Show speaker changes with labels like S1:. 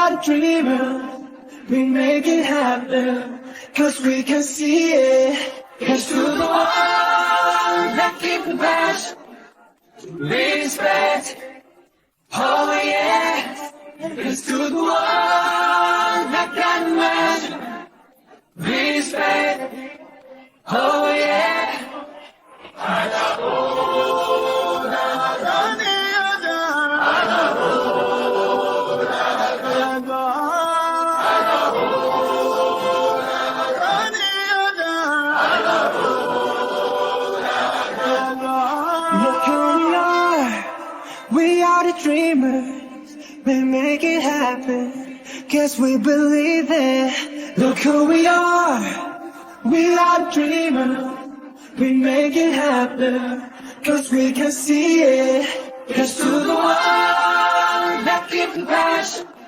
S1: are the dreamers, we make it happen, 'cause we can see it. Here's to the one that keep the passion, respect, oh yeah. Here's to the one that can imagine, respect, oh yeah. Look who we are the dreamers, we make it happen, 'cause we believe it. Look who we are the dreamers, we make it happen, 'cause we can see it. Here's to the one that keep the passion,